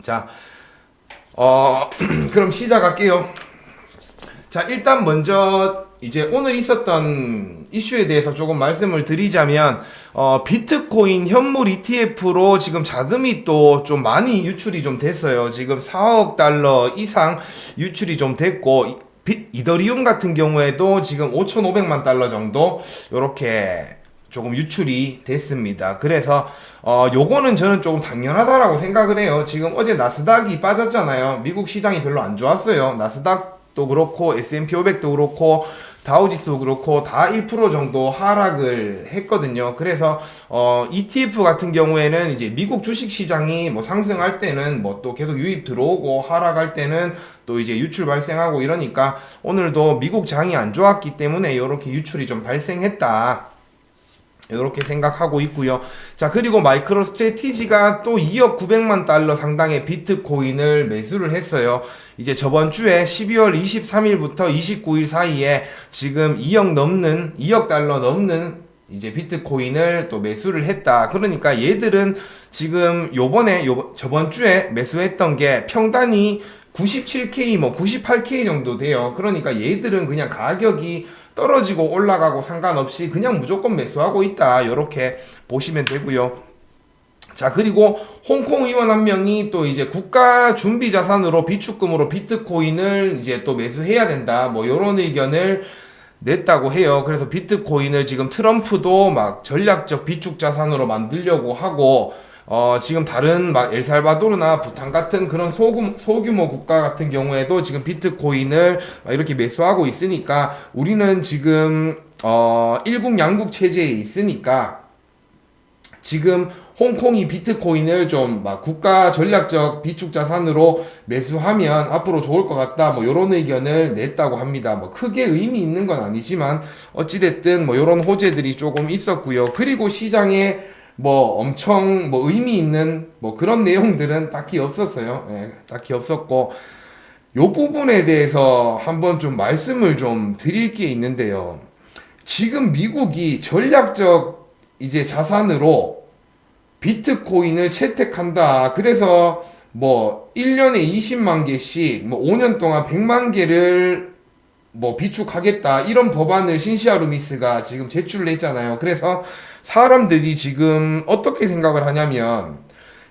자, 그럼 시작할게요. 자, 일단 먼저 이제 오늘 있었던 이슈에 대해서 조금 말씀을 드리자면, 비트코인 현물 ETF로 지금 자금이 또 좀 많이 유출이 좀 됐어요. 지금 4억 달러 이상 유출이 좀 됐고, 이더리움 같은 경우에도 지금 5,500만 달러 정도 요렇게 조금 유출이 됐습니다. 그래서 요거는 저는 조금 당연하다라고 생각을 해요. 지금 어제 나스닥이 빠졌잖아요. 미국 시장이 별로 안 좋았어요. 나스닥도 그렇고 S&P 500도 그렇고 다우지수도 그렇고 다 1% 정도 하락을 했거든요. 그래서 ETF 같은 경우에는 이제 미국 주식 시장이 뭐 상승할 때는 뭐 또 계속 유입 들어오고 하락할 때는 또 이제 유출 발생하고 이러니까 오늘도 미국 장이 안 좋았기 때문에 이렇게 유출이 좀 발생했다. 이렇게 생각하고 있고요. 자, 그리고 마이크로 스트래티지가 또 2억 900만 달러 상당의 비트코인을 매수를 했어요. 이제 저번 주에 12월 23일부터 29일 사이에 지금 2억 달러 넘는 이제 비트코인을 또 매수를 했다. 그러니까 얘들은 지금 저번 주에 매수했던 게 평단이 97K, 뭐 98K 정도 돼요. 그러니까 얘들은 그냥 가격이 떨어지고 올라가고 상관없이 그냥 무조건 매수하고 있다. 이렇게 보시면 되고요. 자, 그리고 홍콩 의원 한 명이 또 이제 국가 준비 자산으로 비축금으로 비트코인을 이제 또 매수해야 된다. 뭐 이런 의견을 냈다고 해요. 그래서 비트코인을 지금 트럼프도 막 전략적 비축 자산으로 만들려고 하고 지금 다른 막 엘살바도르나 부탄 같은 그런 소규모 국가 같은 경우에도 지금 비트코인을 이렇게 매수하고 있으니까 우리는 지금 일국 양국 체제에 있으니까 지금 홍콩이 비트코인을 좀 막 국가 전략적 비축 자산으로 매수하면 앞으로 좋을 것 같다. 뭐 요런 의견을 냈다고 합니다. 뭐 크게 의미 있는 건 아니지만 어찌됐든 뭐 요런 호재들이 조금 있었고요. 그리고 시장에 뭐 엄청 뭐 의미 있는 뭐 그런 내용들은 딱히 없었어요. 예, 딱히 없었고 요 부분에 대해서 한번 좀 말씀을 좀 드릴 게 있는데요. 지금 미국이 전략적 이제 자산으로 비트코인을 채택한다. 그래서 뭐 1년에 20만 개씩 뭐 5년 동안 100만 개를 뭐 비축하겠다. 이런 법안을 신시아 루미스가 지금 제출을 했잖아요. 그래서 사람들이 지금 어떻게 생각을 하냐면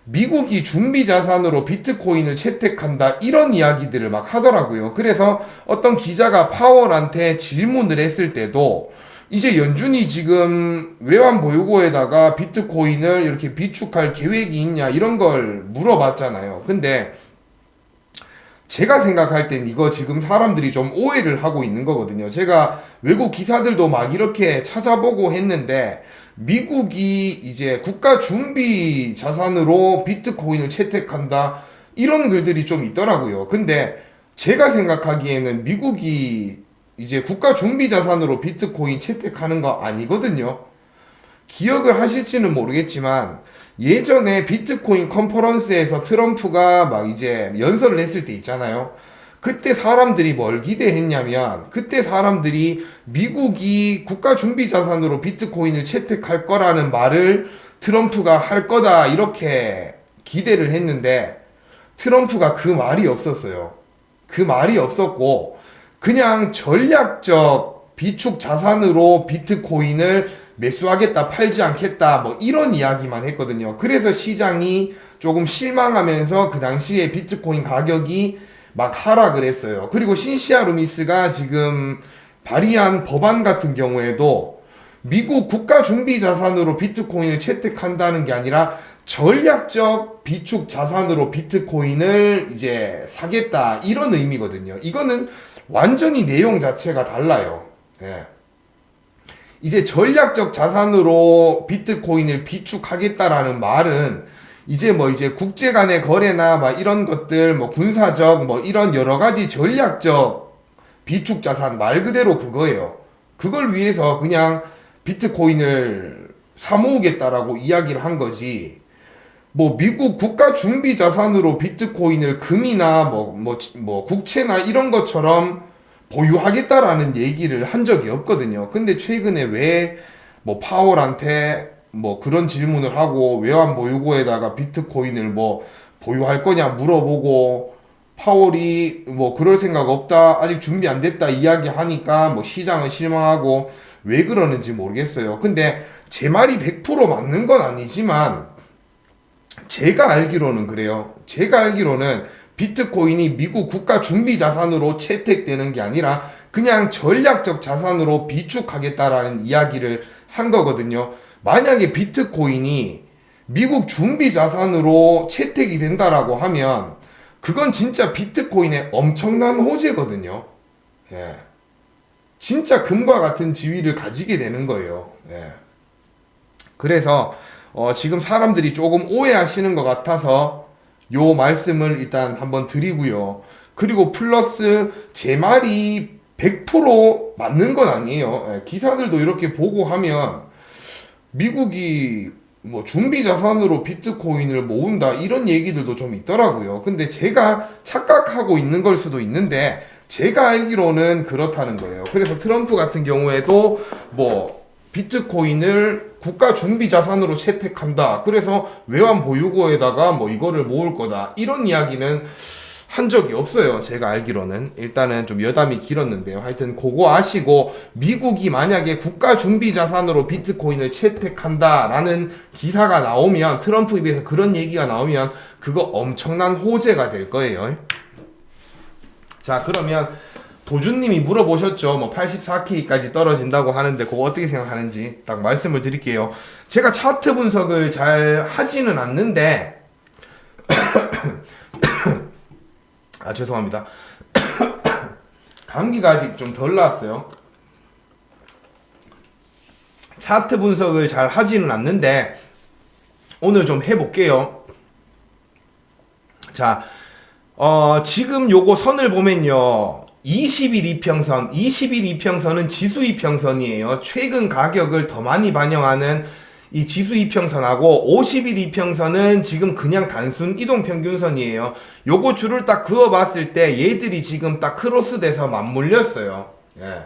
미국이 준비 자산으로 비트코인을 채택한다 이런 이야기들을 막 하더라고요. 그래서 어떤 기자가 파월한테 질문을 했을 때도 이제 연준이 지금 외환 보유고에다가 비트코인을 이렇게 비축할 계획이 있냐 이런 걸 물어봤잖아요. 근데 제가 생각할 땐 이거 지금 사람들이 좀 오해를 하고 있는 거거든요. 제가 외국 기사들도 막 이렇게 찾아보고 했는데 미국이 이제 국가 준비 자산으로 비트코인을 채택한다 이런 글들이 좀 있더라고요. 근데 제가 생각하기에는 미국이 이제 국가 준비 자산으로 비트코인 채택하는 거 아니거든요. 기억을 하실지는 모르겠지만 예전에 비트코인 컨퍼런스에서 트럼프가 막 이제 연설을 했을 때 있잖아요. 그때 사람들이 뭘 기대했냐면 그때 사람들이 미국이 국가 준비 자산으로 비트코인을 채택할 거라는 말을 트럼프가 할 거다 이렇게 기대를 했는데 트럼프가 그 말이 없었어요. 그 말이 없었고 그냥 전략적 비축 자산으로 비트코인을 매수하겠다, 팔지 않겠다, 뭐 이런 이야기만 했거든요. 그래서 시장이 조금 실망하면서 그 당시에 비트코인 가격이 막 하락을 했어요. 그리고 신시아 루미스가 지금 발의한 법안 같은 경우에도 미국 국가 준비 자산으로 비트코인을 채택한다는 게 아니라 전략적 비축 자산으로 비트코인을 이제 사겠다 이런 의미거든요. 이거는 완전히 내용 자체가 달라요. 예. 이제 전략적 자산으로 비트코인을 비축하겠다라는 말은 이제 뭐 이제 국제 간의 거래나 막 이런 것들 뭐 군사적 뭐 이런 여러 가지 전략적 비축 자산 말 그대로 그거예요. 그걸 위해서 그냥 비트코인을 사 모으겠다라고 이야기를 한 거지. 뭐 미국 국가 준비 자산으로 비트코인을 금이나 뭐 국채나 이런 것처럼 보유하겠다라는 얘기를 한 적이 없거든요. 근데 최근에 왜 뭐 파월한테 뭐 그런 질문을 하고 외환 보유고에다가 비트코인을 뭐 보유할 거냐 물어보고, 파월이 뭐 그럴 생각 없다, 아직 준비 안 됐다 이야기하니까 뭐 시장은 실망하고, 왜 그러는지 모르겠어요. 근데 제 말이 100% 맞는 건 아니지만 제가 알기로는 그래요. 제가 알기로는 비트코인이 미국 국가 준비 자산으로 채택되는 게 아니라 그냥 전략적 자산으로 비축하겠다라는 이야기를 한 거거든요. 만약에 비트코인이 미국 준비 자산으로 채택이 된다라고 하면 그건 진짜 비트코인의 엄청난 호재거든요. 예. 진짜 금과 같은 지위를 가지게 되는 거예요. 예. 그래서 지금 사람들이 조금 오해하시는 것 같아서 요 말씀을 일단 한번 드리고요. 그리고 플러스 제 말이 100% 맞는 건 아니에요. 예. 기사들도 이렇게 보고 하면 미국이 뭐 준비 자산으로 비트코인을 모은다 이런 얘기들도 좀 있더라고요. 근데 제가 착각하고 있는 걸 수도 있는데 제가 알기로는 그렇다는 거예요. 그래서 트럼프 같은 경우에도 뭐 비트코인을 국가 준비 자산으로 채택한다. 그래서 외환 보유고에다가 뭐 이거를 모을 거다. 이런 이야기는 한 적이 없어요. 제가 알기로는. 일단은 좀 여담이 길었는데요. 하여튼 그거 아시고 미국이 만약에 국가 준비 자산으로 비트코인을 채택한다라는 기사가 나오면, 트럼프 입에서 그런 얘기가 나오면 그거 엄청난 호재가 될 거예요. 자, 그러면 도준님이 물어보셨죠. 뭐 84K까지 떨어진다고 하는데 그거 어떻게 생각하는지 딱 말씀을 드릴게요. 제가 차트 분석을 잘 하지는 않는데 아, 죄송합니다. 감기가 아직 좀 덜 나왔어요. 차트 분석을 잘 하지는 않는데 오늘 좀 해볼게요. 자, 지금 요거 선을 보면요. 20일 이평선, 20일 이평선은 지수 이평선이에요. 최근 가격을 더 많이 반영하는 이 지수 이평선하고 50일 이평선은 지금 그냥 단순 이동평균선이에요. 요거 줄을 딱 그어봤을 때 얘들이 지금 딱 크로스 돼서 맞물렸어요. 예.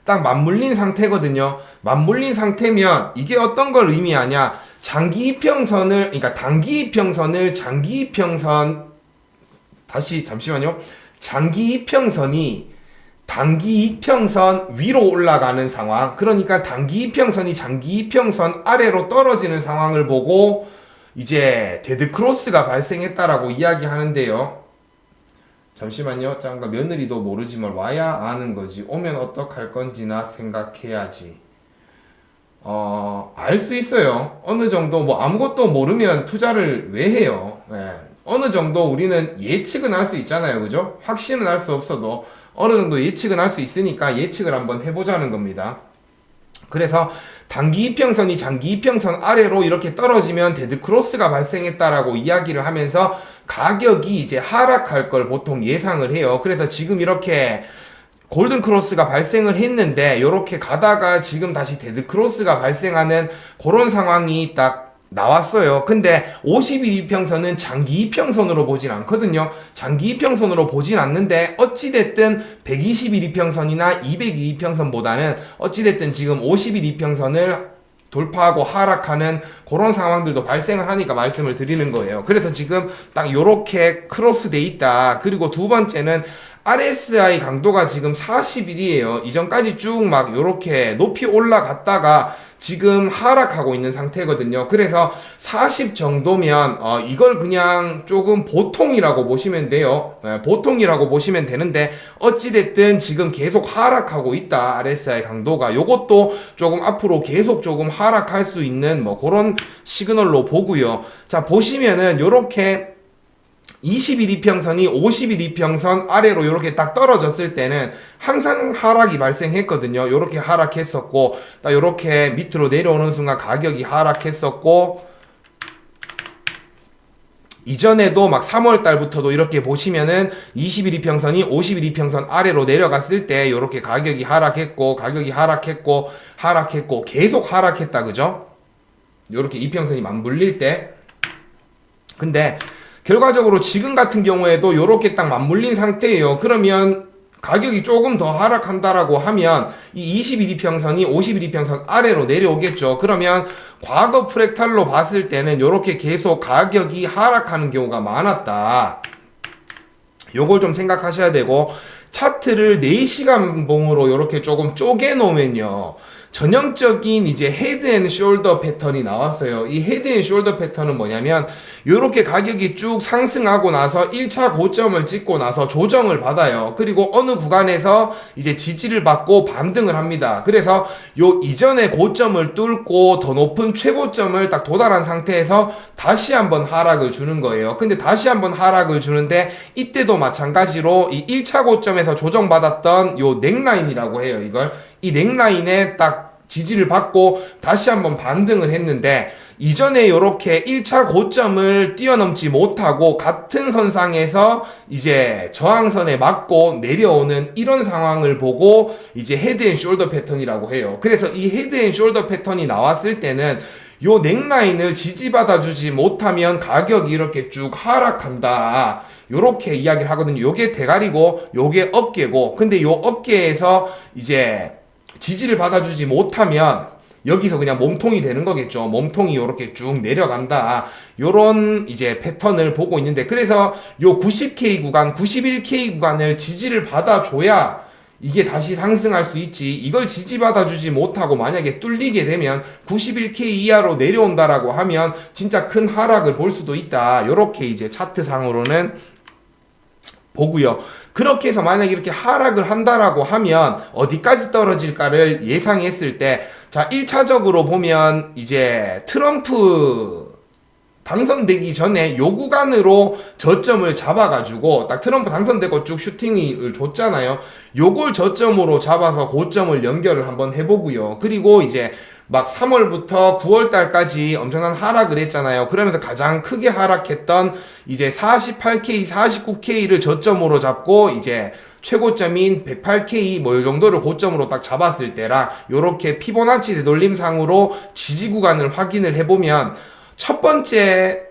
딱 맞물린 상태거든요. 맞물린 상태면 이게 어떤 걸 의미하냐? 장기 이평선을, 그러니까 단기 이평선을 장기 이평선, 다시 잠시만요. 장기 이평선이 단기 이평선 위로 올라가는 상황, 그러니까 단기 이평선이 장기 이평선 아래로 떨어지는 상황을 보고 이제 데드크로스가 발생했다라고 이야기하는데요. 잠시만요. 잠깐, 며느리도 모르지만 와야 아는 거지. 오면 어떡할 건지나 생각해야지. 알 수 있어요. 어느 정도 뭐 아무것도 모르면 투자를 왜 해요? 예. 어느 정도 우리는 예측은 할 수 있잖아요. 그죠? 확신은 할 수 없어도 어느 정도 예측은 할 수 있으니까 예측을 한번 해보자는 겁니다. 그래서 단기 이평선이 장기 이평선 아래로 이렇게 떨어지면 데드크로스가 발생했다라고 이야기를 하면서 가격이 이제 하락할 걸 보통 예상을 해요. 그래서 지금 이렇게 골든크로스가 발생을 했는데 요렇게 가다가 지금 다시 데드크로스가 발생하는 그런 상황이 딱 나왔어요. 근데 50일 이평선은 장기 이평선으로 보진 않거든요. 장기 이평선으로 보진 않는데 어찌됐든 120일 이평선이나 200일 이평선보다는 어찌됐든 지금 50일 이평선을 돌파하고 하락하는 그런 상황들도 발생을 하니까 말씀을 드리는 거예요. 그래서 지금 딱 요렇게 크로스 돼 있다. 그리고 두 번째는 RSI 강도가 지금 40일이에요. 이전까지 쭉 막 요렇게 높이 올라갔다가 지금 하락하고 있는 상태거든요. 그래서 40 정도면 이걸 그냥 조금 보통이라고 보시면 돼요. 보통이라고 보시면 되는데 어찌됐든 지금 계속 하락하고 있다. RSI 강도가 요것도 조금 앞으로 계속 조금 하락할 수 있는 뭐 그런 시그널로 보고요. 자, 보시면은 요렇게 20일 이평선이 50일 이평선 아래로 이렇게 딱 떨어졌을 때는 항상 하락이 발생했거든요. 이렇게 하락했었고, 딱 이렇게 밑으로 내려오는 순간 가격이 하락했었고, 이전에도 막 3월 달부터도 이렇게 보시면은 20일 이평선이 50일 이평선 아래로 내려갔을 때 이렇게 가격이 하락했고, 하락했고, 계속 하락했다, 그죠? 이렇게 이평선이 맞물릴 때. 근데 결과적으로 지금 같은 경우에도 요렇게 딱 맞물린 상태예요. 그러면 가격이 조금 더 하락한다라고 하면 이 21이평선이 51이평선 아래로 내려오겠죠. 그러면 과거 프랙탈로 봤을 때는 이렇게 계속 가격이 하락하는 경우가 많았다. 요걸 좀 생각하셔야 되고, 차트를 4시간 봉으로 이렇게 조금 쪼개 놓으면요, 전형적인 이제 헤드 앤 숄더 패턴이 나왔어요. 이 헤드 앤 숄더 패턴은 뭐냐면 이렇게 가격이 쭉 상승하고 나서 1차 고점을 찍고 나서 조정을 받아요. 그리고 어느 구간에서 이제 지지를 받고 반등을 합니다. 그래서 요 이전의 고점을 뚫고 더 높은 최고점을 딱 도달한 상태에서 다시 한번 하락을 주는 거예요. 근데 다시 한번 하락을 주는데 이때도 마찬가지로 이 1차 고점에서 조정받았던 요 넥라인이라고 해요. 이걸 이 넥라인에 딱 지지를 받고 다시 한번 반등을 했는데, 이전에 이렇게 1차 고점을 뛰어넘지 못하고 같은 선상에서 이제 저항선에 맞고 내려오는 이런 상황을 보고 이제 헤드 앤 숄더 패턴이라고 해요. 그래서 이 헤드 앤 숄더 패턴이 나왔을 때는 요 넥라인을 지지받아 주지 못하면 가격이 이렇게 쭉 하락한다, 요렇게 이야기를 하거든요. 요게 대가리고 요게 어깨고, 근데 요 어깨에서 이제 지지를 받아주지 못하면 여기서 그냥 몸통이 되는 거겠죠. 몸통이 요렇게 쭉 내려간다, 요런 이제 패턴을 보고 있는데, 그래서 요 90K 구간, 91K 구간을 지지를 받아줘야 이게 다시 상승할 수 있지. 이걸 지지받아주지 못하고 만약에 뚫리게 되면 91K 이하로 내려온다라고 하면 진짜 큰 하락을 볼 수도 있다, 요렇게 이제 차트상으로는 보고요. 그렇게 해서 만약에 이렇게 하락을 한다라고 하면 어디까지 떨어질까를 예상했을 때, 자, 1차적으로 보면 이제 트럼프 당선되기 전에 요 구간으로 저점을 잡아가지고, 딱 트럼프 당선되고 쭉 슈팅을 줬잖아요. 요걸 저점으로 잡아서 고점을 연결을 한번 해보고요. 그리고 이제 막 3월부터 9월달까지 엄청난 하락을 했잖아요. 그러면서 가장 크게 하락했던 이제 48K, 49K를 저점으로 잡고 이제 최고점인 108K 뭐 이 정도를 고점으로 딱 잡았을 때랑, 요렇게 피보나치 되돌림상으로 지지 구간을 확인을 해보면 첫 번째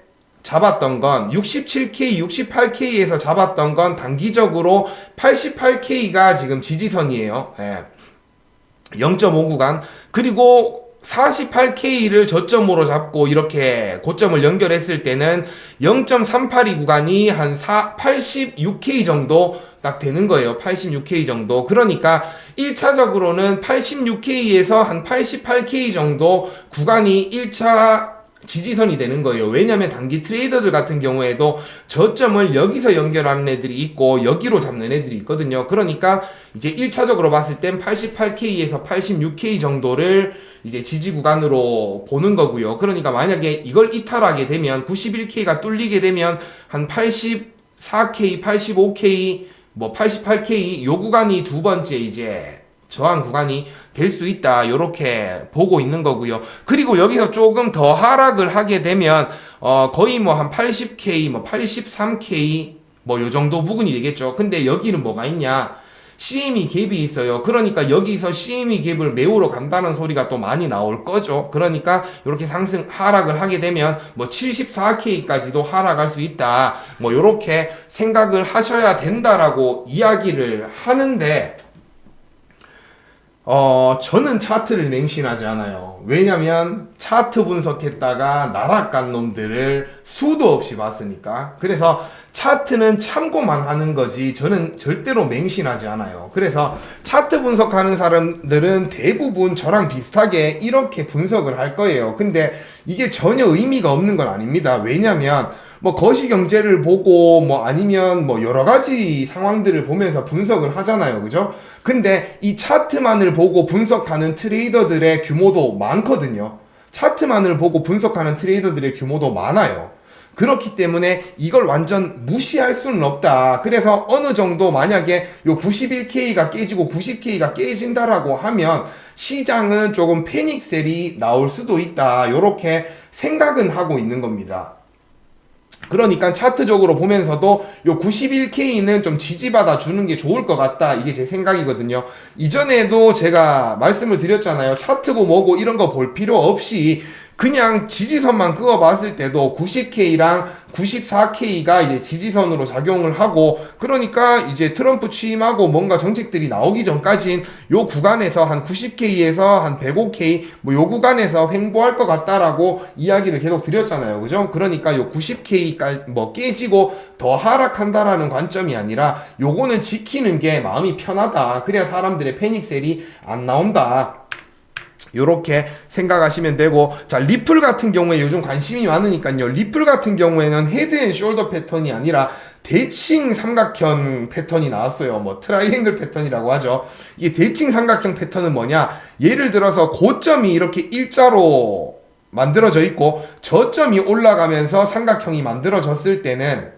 잡았던 건 67K, 68K에서 잡았던 건 단기적으로 88K가 지금 지지선이에요. 예. 0.5 구간. 그리고 48K를 저점으로 잡고 이렇게 고점을 연결했을 때는 0.382 구간이 한 86K 정도 딱 되는 거예요. 86K 정도. 그러니까 1차적으로는 86K에서 한 88K 정도 구간이 1차 지지선이 되는 거예요. 왜냐면 단기 트레이더들 같은 경우에도 저점을 여기서 연결하는 애들이 있고 여기로 잡는 애들이 있거든요. 그러니까 이제 1차적으로 봤을 땐 88K에서 86K 정도를 이제 지지 구간으로 보는 거고요. 그러니까 만약에 이걸 이탈하게 되면 91K가 뚫리게 되면 한 84K, 85K, 뭐 88K 요 구간이 두 번째 이제 저항 구간이 될 수 있다, 요렇게 보고 있는 거고요. 그리고 여기서 조금 더 하락을 하게 되면 거의 뭐 한 80K, 뭐 83K 뭐 요 정도 부근이 되겠죠. 근데 여기는 뭐가 있냐, CME 갭이 있어요. 그러니까 여기서 CME 갭을 메우러 간다는 소리가 또 많이 나올 거죠. 그러니까 이렇게 상승 하락을 하게 되면 뭐 74K까지도 하락할 수 있다, 뭐 요렇게 생각을 하셔야 된다라고 이야기를 하는데, 저는 차트를 맹신하지 않아요. 왜냐면 차트 분석했다가 나락간 놈들을 수도 없이 봤으니까. 그래서 차트는 참고만 하는 거지 저는 절대로 맹신하지 않아요. 그래서 차트 분석하는 사람들은 대부분 저랑 비슷하게 이렇게 분석을 할 거예요. 근데 이게 전혀 의미가 없는 건 아닙니다. 왜냐면 뭐 거시경제를 보고 뭐 아니면 뭐 여러 가지 상황들을 보면서 분석을 하잖아요. 그죠? 근데 이 차트만을 보고 분석하는 트레이더들의 규모도 많거든요. 차트만을 보고 분석하는 트레이더들의 규모도 많아요. 그렇기 때문에 이걸 완전 무시할 수는 없다. 그래서 어느 정도 만약에 요 91K가 깨지고 90K가 깨진다라고 하면 시장은 조금 패닉셀이 나올 수도 있다, 요렇게 생각은 하고 있는 겁니다. 그러니까 차트적으로 보면서도 요 91K는 좀 지지받아 주는 게 좋을 것 같다, 이게 제 생각이거든요. 이전에도 제가 말씀을 드렸잖아요. 차트고 뭐고 이런 거 볼 필요 없이 그냥 지지선만 그어봤을 때도 90K랑 94K가 이제 지지선으로 작용을 하고, 그러니까 이제 트럼프 취임하고 뭔가 정책들이 나오기 전까진 요 구간에서 한 90K에서 한 105K 뭐 요 구간에서 횡보할 것 같다라고 이야기를 계속 드렸잖아요. 그죠? 그러니까 요 90K까지 뭐 깨지고 더 하락한다라는 관점이 아니라 요거는 지키는 게 마음이 편하다. 그래야 사람들의 패닉셀이 안 나온다. 요렇게 생각하시면 되고, 자, 리플 같은 경우에 요즘 관심이 많으니까요. 리플 같은 경우에는 헤드 앤 숄더 패턴이 아니라 대칭 삼각형 패턴이 나왔어요. 뭐 트라이앵글 패턴이라고 하죠. 이게 대칭 삼각형 패턴은 뭐냐? 예를 들어서 고점이 이렇게 일자로 만들어져 있고 저점이 올라가면서 삼각형이 만들어졌을 때는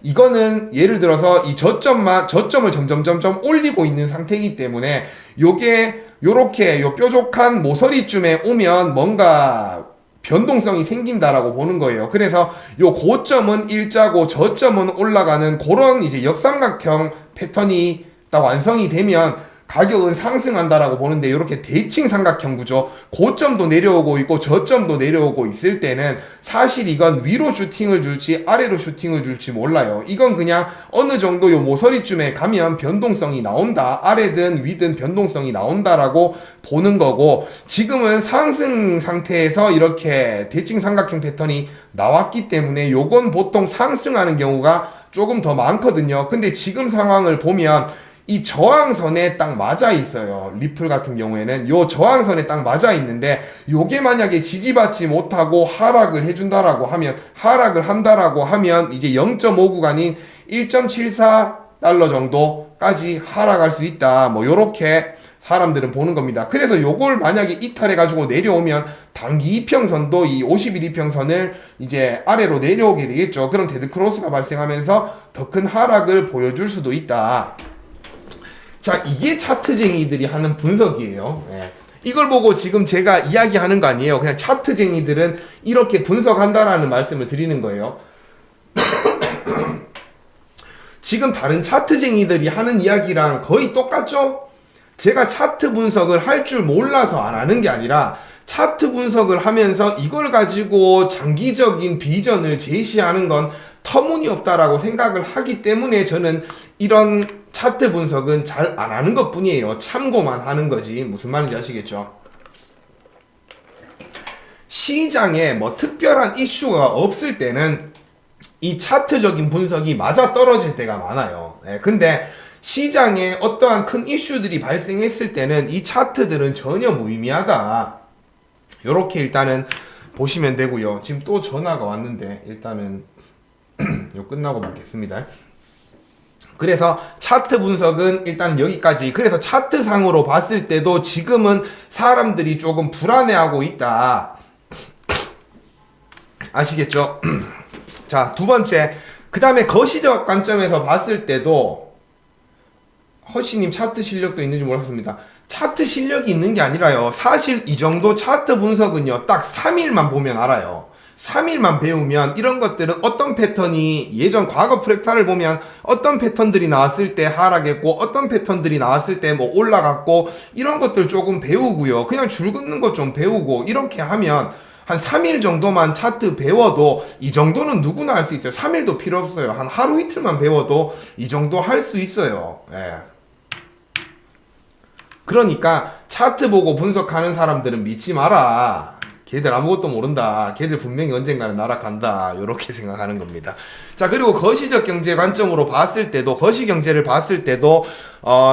이거는 예를 들어서 이 저점을 점점 올리고 있는 상태이기 때문에 요게 요렇게 요 뾰족한 모서리쯤에 오면 뭔가 변동성이 생긴다라고 보는 거예요. 그래서 요 고점은 일자고 저점은 올라가는 그런 이제 역삼각형 패턴이 딱 완성이 되면 가격은 상승한다라고 보는데, 이렇게 대칭 삼각형 구조, 고점도 내려오고 있고 저점도 내려오고 있을 때는 사실 이건 위로 슈팅을 줄지 아래로 슈팅을 줄지 몰라요. 이건 그냥 어느 정도 요 모서리쯤에 가면 변동성이 나온다, 아래든 위든 변동성이 나온다라고 보는 거고, 지금은 상승 상태에서 이렇게 대칭 삼각형 패턴이 나왔기 때문에 요건 보통 상승하는 경우가 조금 더 많거든요. 근데 지금 상황을 보면 이 저항선에 딱 맞아 있어요. 리플 같은 경우에는 요 저항선에 딱 맞아 있는데, 요게 만약에 지지받지 못하고 하락을 한다라고 하면 이제 0.5 구간인 1.74달러 정도까지 하락할 수 있다. 뭐 요렇게 사람들은 보는 겁니다. 그래서 요걸 만약에 이탈해 가지고 내려오면 단기 이평선도 이 50일 이평선을 이제 아래로 내려오게 되겠죠. 그럼 데드크로스가 발생하면서 더 큰 하락을 보여줄 수도 있다. 자, 이게 차트쟁이들이 하는 분석이에요. 예. 이걸 보고 지금 제가 이야기하는 거 아니에요. 그냥 차트쟁이들은 이렇게 분석한다라는 말씀을 드리는 거예요. 지금 다른 차트쟁이들이 하는 이야기랑 거의 똑같죠? 제가 차트 분석을 할 줄 몰라서 안 하는 게 아니라, 차트 분석을 하면서 이걸 가지고 장기적인 비전을 제시하는 건 터무니없다라고 생각을 하기 때문에 저는 이런 차트 분석은 잘 안 하는 것 뿐이에요. 참고만 하는 거지. 무슨 말인지 아시겠죠? 시장에 뭐 특별한 이슈가 없을 때는 이 차트적인 분석이 맞아 떨어질 때가 많아요. 근데 시장에 어떠한 큰 이슈들이 발생했을 때는 이 차트들은 전혀 무의미하다. 요렇게 일단은 보시면 되고요. 지금 또 전화가 왔는데 일단은 요 끝나고 받겠습니다. 그래서 차트 분석은 일단 여기까지. 그래서 차트상으로 봤을 때도 지금은 사람들이 조금 불안해하고 있다. 아시겠죠? 자, 두 번째. 그 다음에 거시적 관점에서 봤을 때도 허씨님 차트 실력도 있는지 몰랐습니다. 차트 실력이 있는 게 아니라요. 사실 이 정도 차트 분석은요, 딱 3일만 보면 알아요. 3일만 배우면 이런 것들은 어떤 패턴이 예전 과거 프랙탈을 보면 어떤 패턴들이 나왔을 때 하락했고 어떤 패턴들이 나왔을 때 뭐 올라갔고 이런 것들 조금 배우고요. 그냥 줄 긋는 것 좀 배우고 이렇게 하면 한 3일 정도만 차트 배워도 이 정도는 누구나 할 수 있어요. 3일도 필요 없어요. 한 하루 이틀만 배워도 이 정도 할 수 있어요. 예. 그러니까 차트 보고 분석하는 사람들은 믿지 마라. 걔들 아무것도 모른다. 걔들 분명히 언젠가는 날아간다. 요렇게 생각하는 겁니다. 자, 그리고 거시적 경제 관점으로 봤을 때도, 거시 경제를 봤을 때도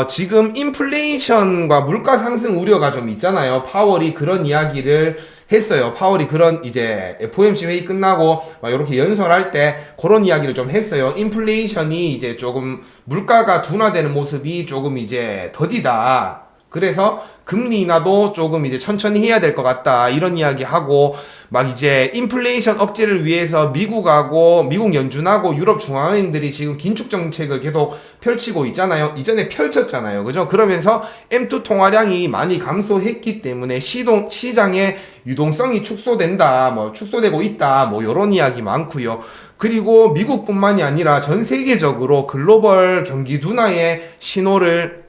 지금 인플레이션과 물가 상승 우려가 좀 있잖아요. 파월이 그런 이야기를 했어요. 파월이 그런 이제 FOMC 회의 끝나고 막 이렇게 연설할 때 그런 이야기를 좀 했어요. 인플레이션이 이제 조금 물가가 둔화되는 모습이 조금 이제 더디다. 그래서 금리 인하도 조금 이제 천천히 해야 될 것 같다. 이런 이야기 하고, 막 이제 인플레이션 억제를 위해서 미국 연준하고 유럽 중앙은행들이 지금 긴축 정책을 계속 펼치고 있잖아요. 이전에 펼쳤잖아요. 그죠? 그러면서 M2 통화량이 많이 감소했기 때문에 시장의 유동성이 축소되고 있다. 뭐 요런 이야기 많고요. 그리고 미국뿐만이 아니라 전 세계적으로 글로벌 경기 둔화의 신호를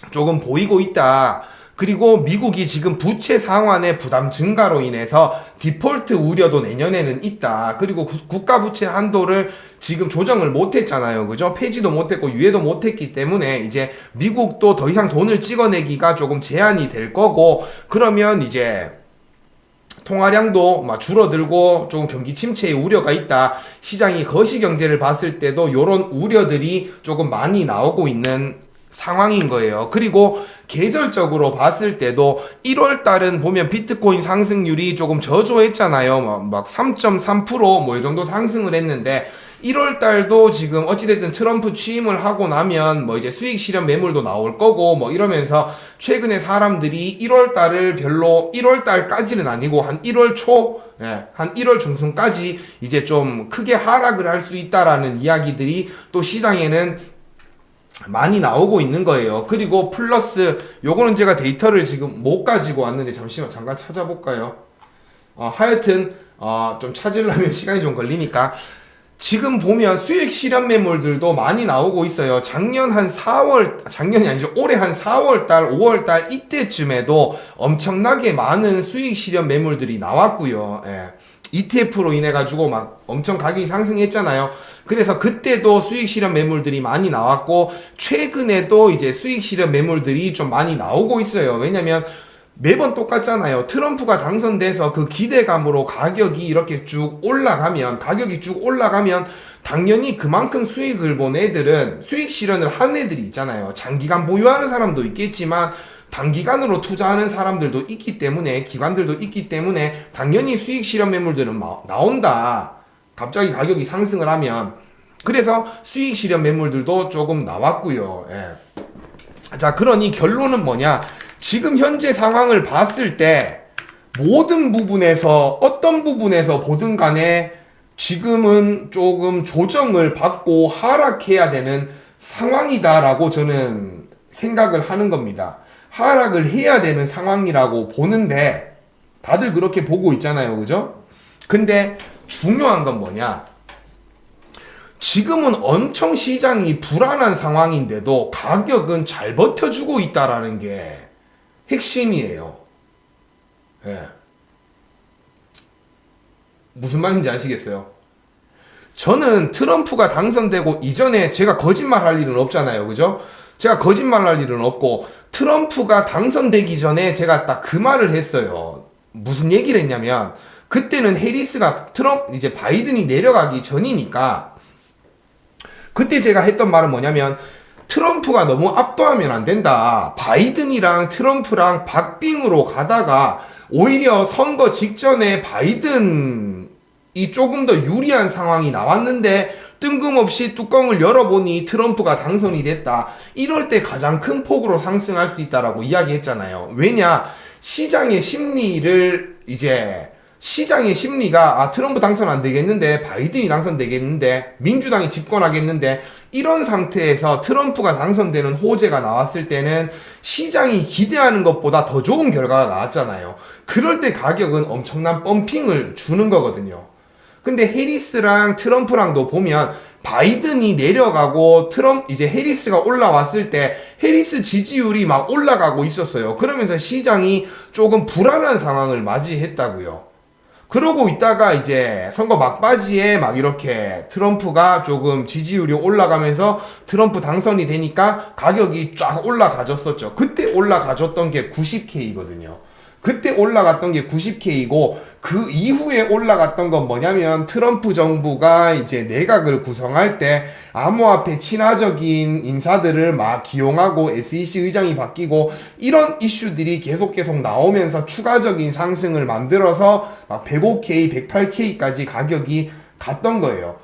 조금 보이고 있다. 그리고 미국이 지금 부채 상환의 부담 증가로 인해서 디폴트 우려도 내년에는 있다. 그리고 국가 부채 한도를 지금 조정을 못했잖아요. 그죠? 폐지도 못했고 유예도 못했기 때문에 이제 미국도 더 이상 돈을 찍어내기가 조금 제한이 될 거고, 그러면 이제 통화량도 막 줄어들고 조금 경기 침체의 우려가 있다. 시장이 거시경제를 봤을 때도 이런 우려들이 조금 많이 나오고 있는 상황인 거예요. 그리고 계절적으로 봤을 때도 1월 달은 보면 비트코인 상승률이 조금 저조했잖아요. 막 3.3% 뭐 이 정도 상승을 했는데 1월 달도 지금 어찌됐든 트럼프 취임을 하고 나면 뭐 이제 수익 실현 매물도 나올 거고 뭐 이러면서 최근에 사람들이 1월 달을 별로 1월 달까지는 아니고 한 1월 초 한 1월 중순까지 이제 좀 크게 하락을 할 수 있다라는 이야기들이 또 시장에는 많이 나오고 있는 거예요. 그리고 플러스 요거는 제가 데이터를 지금 못 가지고 왔는데 잠깐 찾아볼까요? 하여튼 좀 찾으려면 시간이 좀 걸리니까 지금 보면 수익 실현 매물들도 많이 나오고 있어요. 작년이 아니죠. 올해 한 4월달, 5월달 이때쯤에도 엄청나게 많은 수익 실현 매물들이 나왔고요. ETF로 인해 가지고 막 엄청 가격이 상승했잖아요. 그래서 그때도 수익 실현 매물들이 많이 나왔고 최근에도 이제 수익 실현 매물들이 좀 많이 나오고 있어요. 왜냐면 매번 똑같잖아요. 트럼프가 당선돼서 그 기대감으로 가격이 쭉 올라가면 당연히 그만큼 수익을 본 애들은 수익 실현을 한 애들이 있잖아요. 장기간 보유하는 사람도 있겠지만 단기간으로 투자하는 사람들도 있기 때문에, 기관들도 있기 때문에 당연히 수익 실현 매물들은 나온다. 갑자기 가격이 상승을 하면. 그래서 수익 실현 매물들도 조금 나왔고요. 자, 그러니 결론은 뭐냐? 지금 현재 상황을 봤을 때 모든 부분에서 어떤 부분에서 보든 간에 지금은 조금 조정을 받고 하락해야 되는 상황이다라고 저는 생각을 하는 겁니다. 하락을 해야 되는 상황이라고 보는데 다들 그렇게 보고 있잖아요. 그죠? 근데 중요한 건 뭐냐? 지금은 엄청 시장이 불안한 상황인데도 가격은 잘 버텨주고 있다라는 게 핵심이에요. 무슨 말인지 아시겠어요? 저는 트럼프가 당선되고 이전에 제가 거짓말 할 일은 없잖아요. 그죠? 제가 거짓말 할 일은 없고 트럼프가 당선되기 전에 제가 딱 그 말을 했어요. 무슨 얘기를 했냐면 그때는 해리스가 이제 바이든이 내려가기 전이니까 그때 제가 했던 말은 뭐냐면 트럼프가 너무 압도하면 안 된다. 바이든이랑 트럼프랑 박빙으로 가다가 오히려 선거 직전에 바이든이 조금 더 유리한 상황이 나왔는데 뜬금없이 뚜껑을 열어보니 트럼프가 당선이 됐다. 이럴 때 가장 큰 폭으로 상승할 수 있다라고 이야기했잖아요. 왜냐? 시장의 심리가 트럼프 당선 안 되겠는데 바이든이 당선되겠는데 민주당이 집권하겠는데 이런 상태에서 트럼프가 당선되는 호재가 나왔을 때는 시장이 기대하는 것보다 더 좋은 결과가 나왔잖아요. 그럴 때 가격은 엄청난 펌핑을 주는 거거든요. 근데 해리스랑 트럼프랑도 보면 바이든이 내려가고 이제 해리스가 올라왔을 때 해리스 지지율이 막 올라가고 있었어요. 그러면서 시장이 조금 불안한 상황을 맞이했다고요. 그러고 있다가 이제 선거 막바지에 막 이렇게 트럼프가 조금 지지율이 올라가면서 트럼프 당선이 되니까 가격이 쫙 올라가졌었죠. 그때 올라가졌던 게 90K거든요. 그때 올라갔던 게 90K이고 그 이후에 올라갔던 건 뭐냐면 트럼프 정부가 이제 내각을 구성할 때 암호화폐 친화적인 인사들을 막 기용하고 SEC 의장이 바뀌고 이런 이슈들이 계속 나오면서 추가적인 상승을 만들어서 막 105K, 108K까지 가격이 갔던 거예요.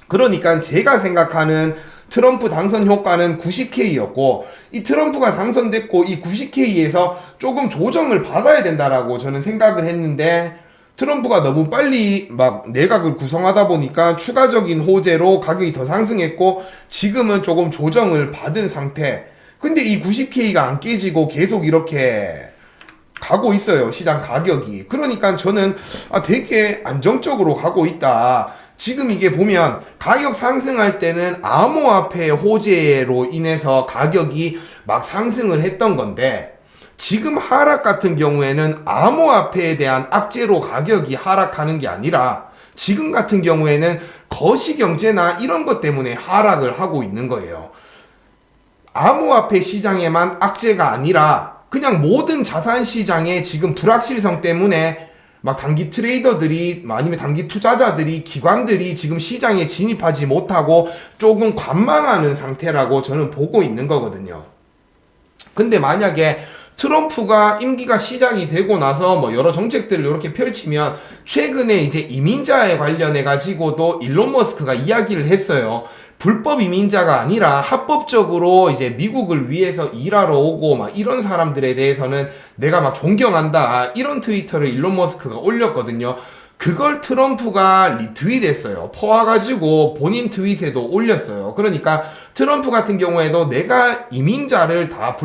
그러니까 제가 생각하는 트럼프 당선 효과는 90K였고 이 트럼프가 당선됐고 이 90K에서 조금 조정을 받아야 된다라고 저는 생각을 했는데 트럼프가 너무 빨리 막 내각을 구성하다 보니까 추가적인 호재로 가격이 더 상승했고 지금은 조금 조정을 받은 상태. 근데 이 90K가 안 깨지고 계속 이렇게 가고 있어요. 시장 가격이. 그러니까 저는 되게 안정적으로 가고 있다. 지금 이게 보면 가격 상승할 때는 암호화폐 호재로 인해서 가격이 막 상승을 했던 건데, 지금 하락 같은 경우에는 암호화폐에 대한 악재로 가격이 하락하는 게 아니라 지금 같은 경우에는 거시경제나 이런 것 때문에 하락을 하고 있는 거예요. 암호화폐 시장에만 악재가 아니라 그냥 모든 자산 시장에 지금 불확실성 때문에 막 단기 트레이더들이 아니면 단기 투자자들이 기관들이 지금 시장에 진입하지 못하고 조금 관망하는 상태라고 저는 보고 있는 거거든요. 근데 만약에 트럼프가 임기가 시작이 되고 나서 뭐 여러 정책들을 이렇게 펼치면, 최근에 이제 이민자에 관련해 가지고도 일론 머스크가 이야기를 했어요. 불법 이민자가 아니라 합법적으로 이제 미국을 위해서 일하러 오고 막 이런 사람들에 대해서는 내가 막 존경한다, 이런 트위터를 일론 머스크가 올렸거든요. 그걸 트럼프가 리트윗했어요. 퍼와가지고 본인 트윗에도 올렸어요. 그러니까 트럼프 같은 경우에도 내가 이민자를 다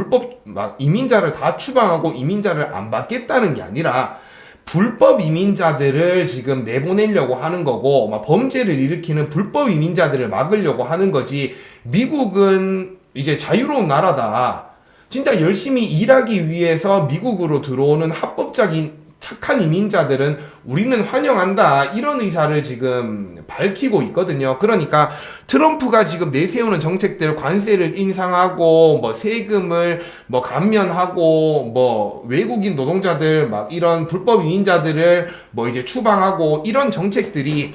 이민자를 다 추방하고 이민자를 안 받겠다는 게 아니라 불법 이민자들을 지금 내보내려고 하는 거고, 막 범죄를 일으키는 불법 이민자들을 막으려고 하는 거지, 미국은 이제 자유로운 나라다, 진짜 열심히 일하기 위해서 미국으로 들어오는 합법적인 착한 이민자들은 우리는 환영한다, 이런 의사를 지금 밝히고 있거든요. 그러니까 트럼프가 지금 내세우는 정책들, 관세를 인상하고 뭐 세금을 뭐 감면하고 뭐 외국인 노동자들 막 이런 불법 이민자들을 뭐 이제 추방하고, 이런 정책들이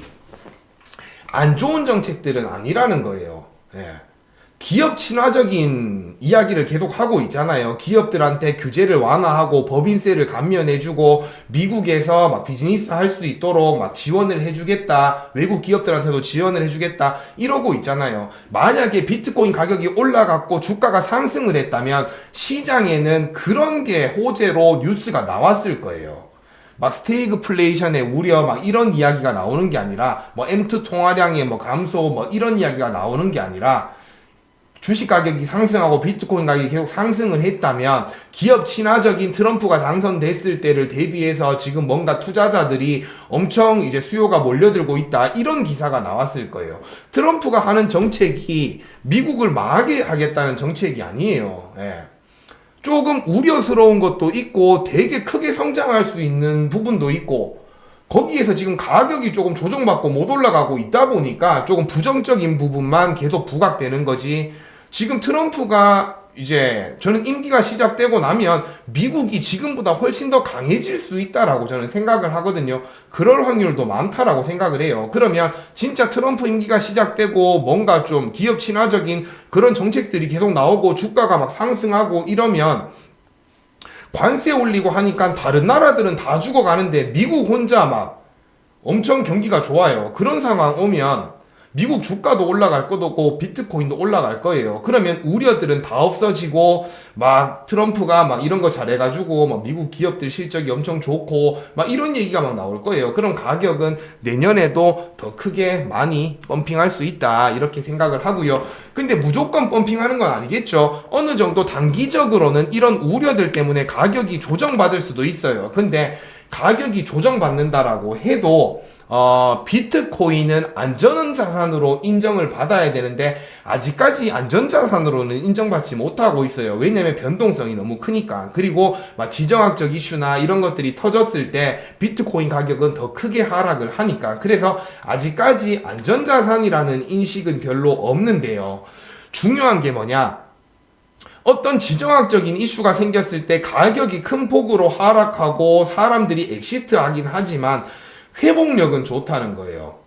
안 좋은 정책들은 아니라는 거예요. 예. 기업 친화적인 이야기를 계속 하고 있잖아요. 기업들한테 규제를 완화하고 법인세를 감면해주고 미국에서 막 비즈니스 할 수 있도록 막 지원을 해주겠다, 외국 기업들한테도 지원을 해주겠다, 이러고 있잖아요. 만약에 비트코인 가격이 올라갔고 주가가 상승을 했다면 시장에는 그런 게 호재로 뉴스가 나왔을 거예요. 막 스태그플레이션의 우려 막 이런 이야기가 나오는 게 아니라, 뭐 M2 통화량의 뭐 감소 뭐 이런 이야기가 나오는 게 아니라, 주식 가격이 상승하고 비트코인 가격이 계속 상승을 했다면 기업 친화적인 트럼프가 당선됐을 때를 대비해서 지금 뭔가 투자자들이 엄청 이제 수요가 몰려들고 있다, 이런 기사가 나왔을 거예요. 트럼프가 하는 정책이 미국을 망하게 하겠다는 정책이 아니에요. 예. 조금 우려스러운 것도 있고 되게 크게 성장할 수 있는 부분도 있고, 거기에서 지금 가격이 조금 조정받고 못 올라가고 있다 보니까 조금 부정적인 부분만 계속 부각되는 거지, 지금 트럼프가 이제 저는 임기가 시작되고 나면 미국이 지금보다 훨씬 더 강해질 수 있다라고 저는 생각을 하거든요. 그럴 확률도 많다라고 생각을 해요. 그러면 진짜 트럼프 임기가 시작되고 뭔가 좀 기업 친화적인 그런 정책들이 계속 나오고 주가가 막 상승하고 이러면, 관세 올리고 하니까 다른 나라들은 다 죽어가는데 미국 혼자 막 엄청 경기가 좋아요. 그런 상황 오면 미국 주가도 올라갈 거고 비트코인도 올라갈 거예요. 그러면 우려들은 다 없어지고, 막 트럼프가 막 이런 거 잘해가지고 막 미국 기업들 실적이 엄청 좋고 막 이런 얘기가 막 나올 거예요. 그럼 가격은 내년에도 더 크게 많이 펌핑할 수 있다, 이렇게 생각을 하고요. 근데 무조건 펌핑하는 건 아니겠죠. 어느 정도 단기적으로는 이런 우려들 때문에 가격이 조정받을 수도 있어요. 근데 가격이 조정받는다라고 해도 비트코인은 안전자산으로 인정을 받아야 되는데 아직까지 안전자산으로는 인정받지 못하고 있어요. 왜냐면 변동성이 너무 크니까. 그리고 막 지정학적 이슈나 이런 것들이 터졌을 때 비트코인 가격은 더 크게 하락을 하니까. 그래서 아직까지 안전자산이라는 인식은 별로 없는데요. 중요한 게 뭐냐? 어떤 지정학적인 이슈가 생겼을 때 가격이 큰 폭으로 하락하고 사람들이 엑시트하긴 하지만 회복력은 좋다는 거예요.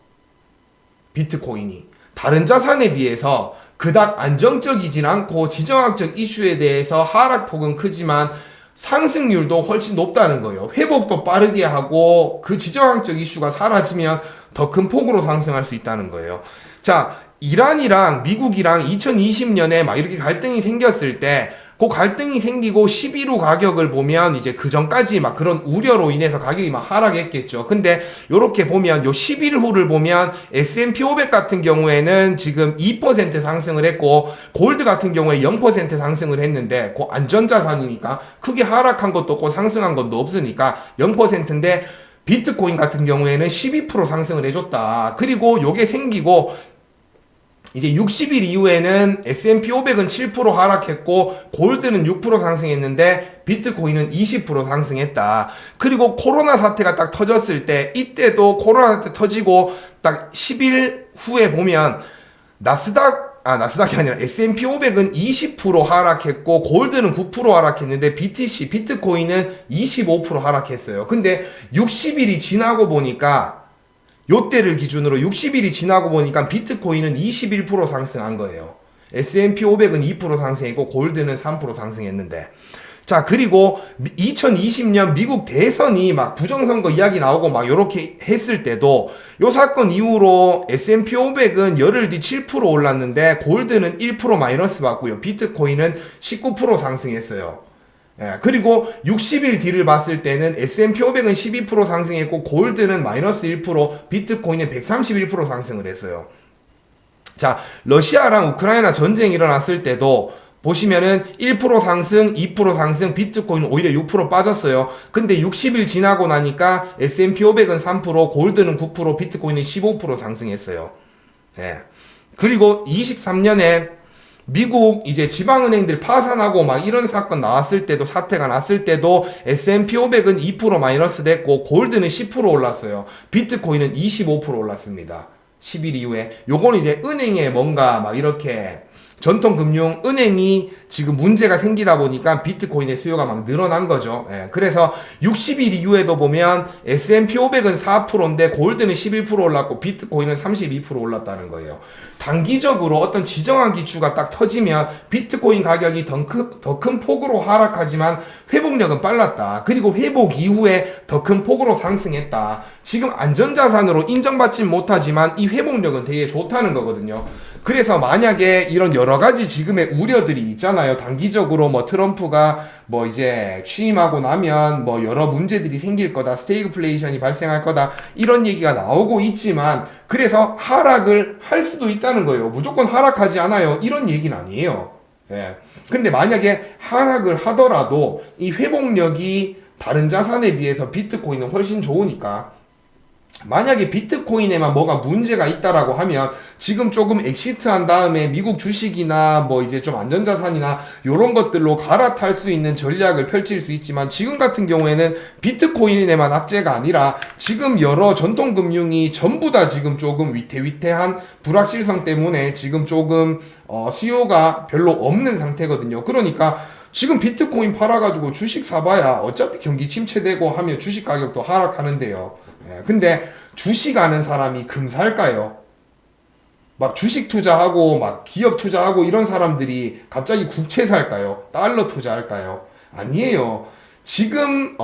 비트코인이 다른 자산에 비해서 그닥 안정적이진 않고 지정학적 이슈에 대해서 하락폭은 크지만 상승률도 훨씬 높다는 거예요. 회복도 빠르게 하고 그 지정학적 이슈가 사라지면 더 큰 폭으로 상승할 수 있다는 거예요. 자, 이란이랑 미국이랑 2020년에 막 이렇게 갈등이 생겼을 때 그 갈등이 생기고 11호 가격을 보면 이제 그 전까지 막 그런 우려로 인해서 가격이 막 하락했겠죠. 근데 요렇게 보면 요 11후를 보면 S&P 500 같은 경우에는 지금 2% 상승을 했고 골드 같은 경우에 0% 상승을 했는데 그 안전자산이니까 크게 하락한 것도 없고 상승한 것도 없으니까 0%인데 비트코인 같은 경우에는 12% 상승을 해줬다. 그리고 요게 생기고 이제 60일 이후에는 S&P 500은 7% 하락했고 골드는 6% 상승했는데 비트코인은 20% 상승했다. 그리고 코로나 사태가 딱 터졌을 때 이때도 코로나 사태 터지고 딱 10일 후에 보면 나스닥이 아니라 S&P 500은 20% 하락했고 골드는 9% 하락했는데 비트코인은 25% 하락했어요. 근데 60일이 지나고 보니까 요때를 기준으로 60일이 지나고 보니까 비트코인은 21% 상승한 거예요. S&P 500은 2% 상승했고 골드는 3% 상승했는데 자 그리고 2020년 미국 대선이 막 부정선거 이야기 나오고 막 요렇게 했을 때도 요 사건 이후로 S&P 500은 열흘 뒤 7% 올랐는데 골드는 1% 마이너스 받고요. 비트코인은 19% 상승했어요. 예, 그리고 60일 뒤를 봤을 때는 S&P 500은 12% 상승했고 골드는 마이너스 1%, 비트코인은 131% 상승을 했어요. 자, 러시아랑 우크라이나 전쟁이 일어났을 때도 보시면은 1% 상승, 2% 상승, 비트코인은 오히려 6% 빠졌어요. 근데 60일 지나고 나니까 S&P 500은 3%, 골드는 9%, 비트코인은 15% 상승했어요. 예. 그리고 23년에 미국 이제 지방은행들 파산하고 막 이런 사건 나왔을 때도 사태가 났을 때도 S&P 500은 2% 마이너스 됐고 골드는 10% 올랐어요. 비트코인은 25% 올랐습니다. 10일 이후에 요거는 이제 은행에 뭔가 막 이렇게 전통금융 은행이 지금 문제가 생기다 보니까 비트코인의 수요가 막 늘어난 거죠. 예, 그래서 60일 이후에도 보면 S&P 500은 4%인데 골드는 11% 올랐고 비트코인은 32% 올랐다는 거예요. 단기적으로 어떤 지정한 기추가 딱 터지면 비트코인 가격이 더 큰 폭으로 하락하지만 회복력은 빨랐다. 그리고 회복 이후에 더 큰 폭으로 상승했다. 지금 안전자산으로 인정받지 못하지만 이 회복력은 되게 좋다는 거거든요. 그래서 만약에 이런 여러 가지 지금의 우려들이 있잖아요. 단기적으로 뭐 트럼프가 뭐 이제 취임하고 나면 뭐 여러 문제들이 생길 거다. 스태그플레이션이 발생할 거다. 이런 얘기가 나오고 있지만 그래서 하락을 할 수도 있다는 거예요. 무조건 하락하지 않아요. 이런 얘기는 아니에요. 예. 근데 만약에 하락을 하더라도 이 회복력이 다른 자산에 비해서 비트코인은 훨씬 좋으니까 만약에 비트코인에만 뭐가 문제가 있다라고 하면 지금 조금 엑시트한 다음에 미국 주식이나 뭐 이제 좀 안전자산이나 요런 것들로 갈아탈 수 있는 전략을 펼칠 수 있지만 지금 같은 경우에는 비트코인에만 악재가 아니라 지금 여러 전통금융이 전부 다 지금 조금 위태위태한 불확실성 때문에 지금 조금 수요가 별로 없는 상태거든요. 그러니까 지금 비트코인 팔아가지고 주식 사봐야 어차피 경기 침체되고 하면 주식 가격도 하락하는데요. 근데 주식 아는 사람이 금 살까요? 막 주식 투자하고 막 기업 투자하고 이런 사람들이 갑자기 국채 살까요? 달러 투자할까요? 아니에요. 지금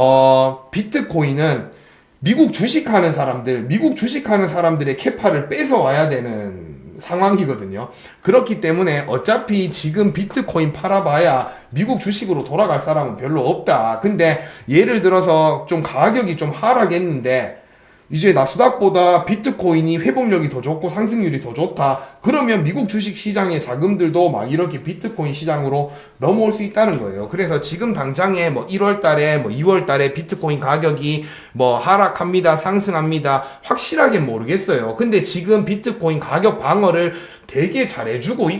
비트코인은 미국 주식하는 사람들의 캐파를 뺏어 와야 되는 상황이거든요. 그렇기 때문에 어차피 지금 비트코인 팔아봐야 미국 주식으로 돌아갈 사람은 별로 없다. 근데 예를 들어서 좀 가격이 좀 하락했는데 이제 나스닥보다 비트코인이 회복력이 더 좋고 상승률이 더 좋다. 그러면 미국 주식 시장의 자금들도 막 이렇게 비트코인 시장으로 넘어올 수 있다는 거예요. 그래서 지금 당장에 뭐 1월 달에 뭐 2월 달에 비트코인 가격이 뭐 하락합니다, 상승합니다. 확실하게 모르겠어요. 근데 지금 비트코인 가격 방어를 되게 잘해주고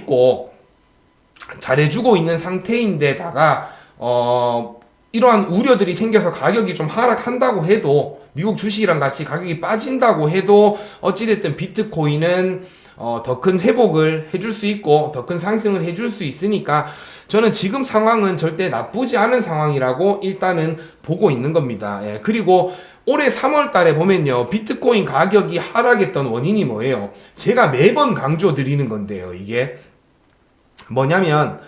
있는 상태인데다가 이러한 우려들이 생겨서 가격이 좀 하락한다고 해도 미국 주식이랑 같이 가격이 빠진다고 해도 어찌됐든 비트코인은 더 큰 회복을 해줄 수 있고 더 큰 상승을 해줄 수 있으니까 저는 지금 상황은 절대 나쁘지 않은 상황이라고 일단은 보고 있는 겁니다. 예, 그리고 올해 3월 달에 보면요. 비트코인 가격이 하락했던 원인이 뭐예요? 제가 매번 강조 드리는 건데요. 이게 뭐냐면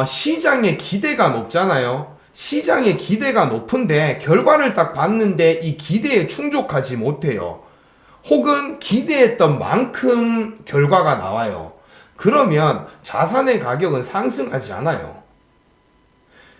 시장의 기대가 높잖아요. 시장의 기대가 높은데 결과를 딱 봤는데 이 기대에 충족하지 못해요. 혹은 기대했던 만큼 결과가 나와요. 그러면 자산의 가격은 상승하지 않아요.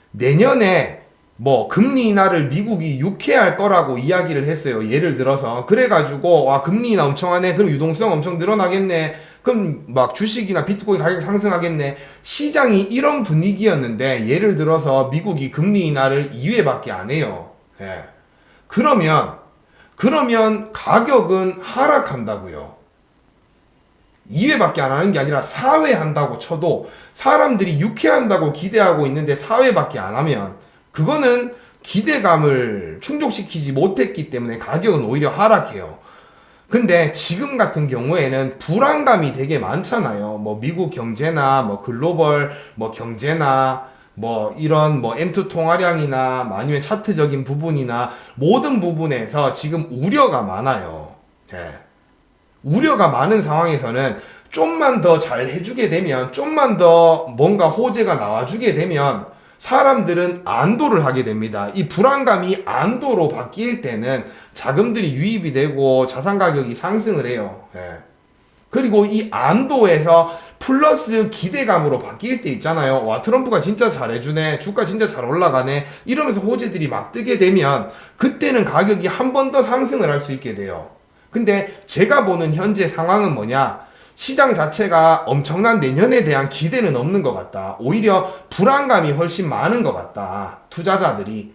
내년에 뭐 금리 인하를 미국이 유쾌할 거라고 이야기를 했어요. 예를 들어서 그래가지고 와 금리 인하 엄청 하네. 그럼 유동성 엄청 늘어나겠네. 그럼 막 주식이나 비트코인 가격 상승하겠네. 시장이 이런 분위기였는데 예를 들어서 미국이 금리 인하를 2회밖에 안 해요. 예. 그러면 그러면 가격은 하락한다고요. 2회밖에 안 하는 게 아니라 4회 한다고 쳐도 사람들이 6회 한다고 기대하고 있는데 4회밖에 안 하면 그거는 기대감을 충족시키지 못했기 때문에 가격은 오히려 하락해요. 근데 지금 같은 경우에는 불안감이 되게 많잖아요. 뭐 미국 경제나 뭐 글로벌 뭐 경제나 뭐 이런 뭐 M2 통화량이나 아니면 차트적인 부분이나 모든 부분에서 지금 우려가 많아요. 예. 우려가 많은 상황에서는 좀만 더 잘 해주게 되면, 좀만 더 뭔가 호재가 나와주게 되면 사람들은 안도를 하게 됩니다. 이 불안감이 안도로 바뀔 때는 자금들이 유입이 되고 자산 가격이 상승을 해요. 예. 그리고 이 안도에서 플러스 기대감으로 바뀔 때 있잖아요. 와, 트럼프가 진짜 잘해주네. 주가 진짜 잘 올라가네. 이러면서 호재들이 막 뜨게 되면 그때는 가격이 한 번 더 상승을 할 수 있게 돼요. 근데 제가 보는 현재 상황은 뭐냐? 시장 자체가 엄청난 내년에 대한 기대는 없는 것 같다. 오히려 불안감이 훨씬 많은 것 같다. 투자자들이.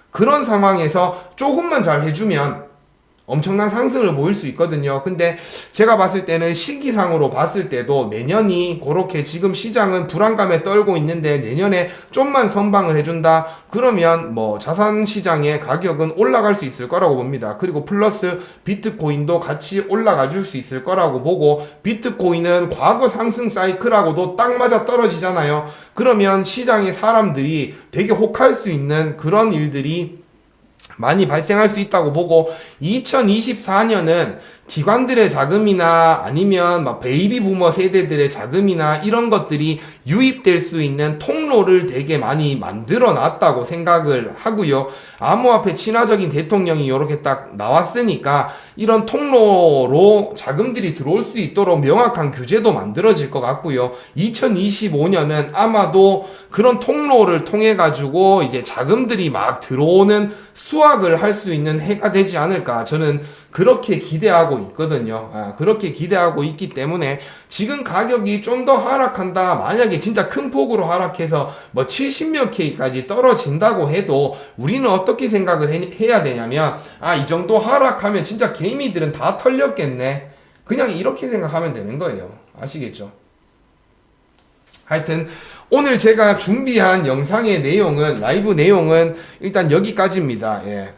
그런 상황에서 조금만 잘 해주면 엄청난 상승을 보일 수 있거든요. 근데 제가 봤을 때는 시기상으로 봤을 때도 내년이 그렇게 지금 시장은 불안감에 떨고 있는데 내년에 좀만 선방을 해준다. 그러면 뭐 자산 시장의 가격은 올라갈 수 있을 거라고 봅니다. 그리고 플러스 비트코인도 같이 올라가 줄 수 있을 거라고 보고, 비트코인은 과거 상승 사이클하고도 딱 맞아 떨어지잖아요. 그러면 시장의 사람들이 되게 혹할 수 있는 그런 일들이 많이 발생할 수 있다고 보고, 2024년은 기관들의 자금이나 아니면 막 베이비 부머 세대들의 자금이나 이런 것들이 유입될 수 있는 통로를 되게 많이 만들어 놨다고 생각을 하고요. 암호화폐 친화적인 대통령이 이렇게 딱 나왔으니까 이런 통로로 자금들이 들어올 수 있도록 명확한 규제도 만들어질 것 같고요. 2025년은 아마도 그런 통로를 통해 가지고 이제 자금들이 막 들어오는 수확을 할 수 있는 해가 되지 않을까, 저는 그렇게 기대하고 있거든요. 그렇게 기대하고 있기 때문에 지금 가격이 좀 더 하락한다, 만약에 진짜 큰 폭으로 하락해서 뭐 70몇 K까지 떨어진다고 해도 우리는 어떻게 생각을 해야 되냐면, 이 정도 하락하면 진짜 개미들은 다 털렸겠네, 그냥 이렇게 생각하면 되는 거예요. 아시겠죠? 하여튼 오늘 제가 준비한 영상의 내용은, 라이브 내용은 일단 여기까지입니다. 예.